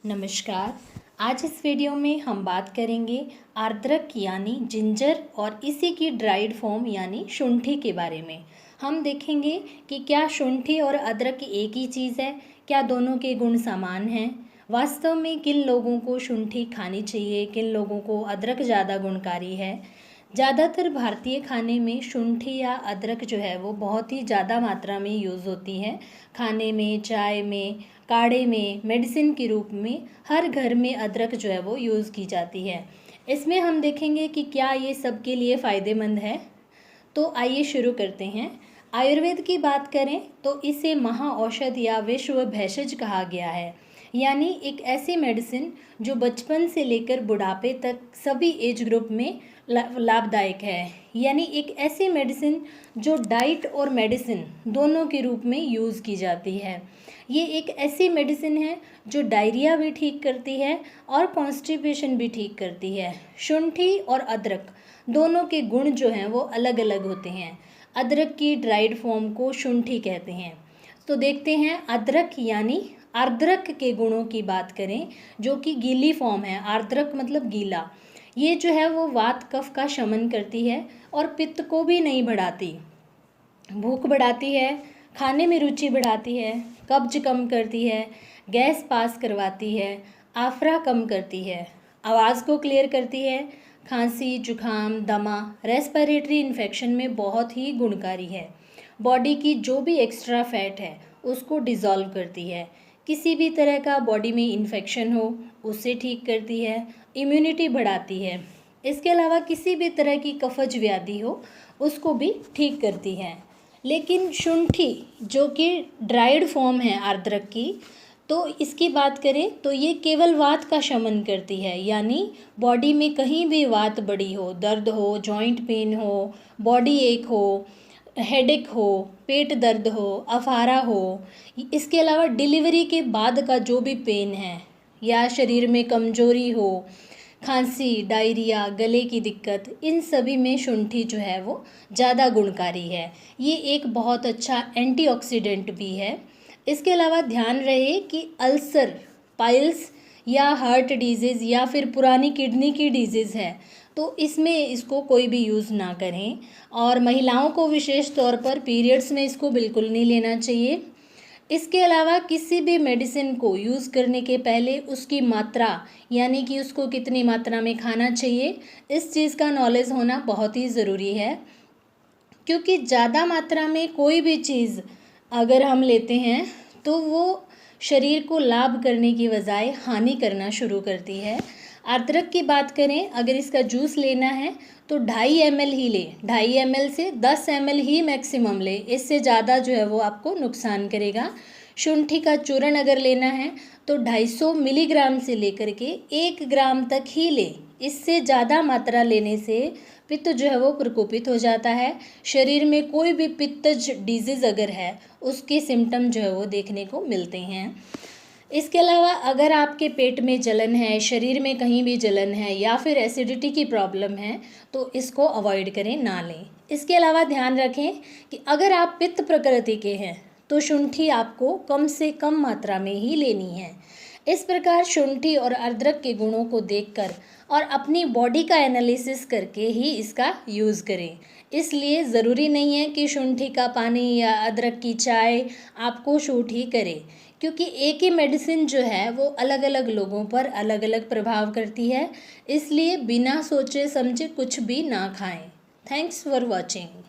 नमस्कार। आज इस वीडियो में हम बात करेंगे अदरक यानी जिंजर और इसी की ड्राइड फॉर्म यानी शुंठी के बारे में। हम देखेंगे कि क्या शुंठी और अदरक एक ही चीज़ है, क्या दोनों के गुण समान हैं, वास्तव में किन लोगों को शुंठी खानी चाहिए, किन लोगों को अदरक ज़्यादा गुणकारी है। ज़्यादातर भारतीय खाने में शुंठी या अदरक जो है वो बहुत ही ज़्यादा मात्रा में यूज़ होती है। खाने में, चाय में, काढ़े में, मेडिसिन के रूप में हर घर में अदरक जो है वो यूज़ की जाती है। इसमें हम देखेंगे कि क्या ये सबके लिए फ़ायदेमंद है। तो आइए शुरू करते हैं। आयुर्वेद की बात करें तो इसे महाऔषध या विश्व भेषज कहा गया है, यानी एक ऐसी मेडिसिन जो बचपन से लेकर बुढ़ापे तक सभी एज ग्रुप में लाभदायक है। यानी एक ऐसी मेडिसिन जो डाइट और मेडिसिन दोनों के रूप में यूज़ की जाती है। ये एक ऐसी मेडिसिन है जो डायरिया भी ठीक करती है और कॉन्स्टिपेशन भी ठीक करती है। शुंठी और अदरक दोनों के गुण जो हैं वो अलग अलग होते हैं। अदरक की ड्राइड फॉर्म को शुंठी कहते हैं। तो देखते हैं अदरक यानी आर्द्रक के गुणों की बात करें, जो कि गीली फॉर्म है। आर्द्रक मतलब गीला। ये जो है वो वात कफ का शमन करती है और पित्त को भी नहीं बढ़ाती, भूख बढ़ाती है, खाने में रुचि बढ़ाती है, कब्ज कम करती है, गैस पास करवाती है, आफरा कम करती है, आवाज़ को क्लियर करती है, खांसी, जुखाम, दमा, रेस्पिरेटरी इन्फेक्शन में बहुत ही गुणकारी है। बॉडी की जो भी एक्स्ट्रा फैट है उसको डिज़ोल्व करती है। किसी भी तरह का बॉडी में इन्फेक्शन हो उससे ठीक करती है, इम्यूनिटी बढ़ाती है। इसके अलावा किसी भी तरह की कफज व्याधि हो उसको भी ठीक करती है। लेकिन शुंठी जो कि ड्राइड फॉर्म है अदरक की, तो इसकी बात करें तो ये केवल वात का शमन करती है। यानी बॉडी में कहीं भी वात बढ़ी हो, दर्द हो, जॉइंट पेन हो, बॉडी एक हो, हेडेक हो, पेट दर्द हो, अफारा हो, इसके अलावा डिलीवरी के बाद का जो भी पेन है या शरीर में कमजोरी हो, खांसी, डायरिया, गले की दिक्कत, इन सभी में शुंठी जो है वो ज़्यादा गुणकारी है। ये एक बहुत अच्छा एंटीऑक्सीडेंट भी है। इसके अलावा ध्यान रहे कि अल्सर, पाइल्स या हार्ट डिजीज़ या फिर पुरानी किडनी की डिजीज़ है तो इसमें इसको कोई भी यूज़ ना करें। और महिलाओं को विशेष तौर पर पीरियड्स में इसको बिल्कुल नहीं लेना चाहिए। इसके अलावा किसी भी मेडिसिन को यूज़ करने के पहले उसकी मात्रा, यानी कि उसको कितनी मात्रा में खाना चाहिए, इस चीज़ का नॉलेज होना बहुत ही ज़रूरी है। क्योंकि ज़्यादा मात्रा में कोई भी चीज़ अगर हम लेते हैं तो वो शरीर को लाभ करने की बजाय हानि करना शुरू करती है। अदरक की बात करें, अगर इसका जूस लेना है तो 2.5 ml ही ले, 2.5 ml से 10 ml ही मैक्सिमम ले, इससे ज़्यादा जो है वो आपको नुकसान करेगा। शुंठी का चूर्ण अगर लेना है तो 250 मिलीग्राम से लेकर के 1 ग्राम तक ही ले, इससे ज़्यादा मात्रा लेने से पित्त जो है वो प्रकोपित हो जाता है। शरीर में कोई भी पित्तज डिजीज़ अगर है उसके सिम्टम जो है वो देखने को मिलते हैं। इसके अलावा अगर आपके पेट में जलन है, शरीर में कहीं भी जलन है या फिर एसिडिटी की प्रॉब्लम है तो इसको अवॉइड करें, ना लें। इसके अलावा ध्यान रखें कि अगर आप पित्त प्रकृति के हैं तो शुंठी आपको कम से कम मात्रा में ही लेनी है। इस प्रकार शुंठी और अदरक के गुणों को देखकर और अपनी बॉडी का एनालिसिस करके ही इसका यूज़ करें। इसलिए ज़रूरी नहीं है कि शुंठी का पानी या अदरक की चाय आपको शूट ही करे, क्योंकि एक ही मेडिसिन जो है वो अलग अलग लोगों पर अलग अलग प्रभाव करती है। इसलिए बिना सोचे समझे कुछ भी ना खाएं। Thanks for watching.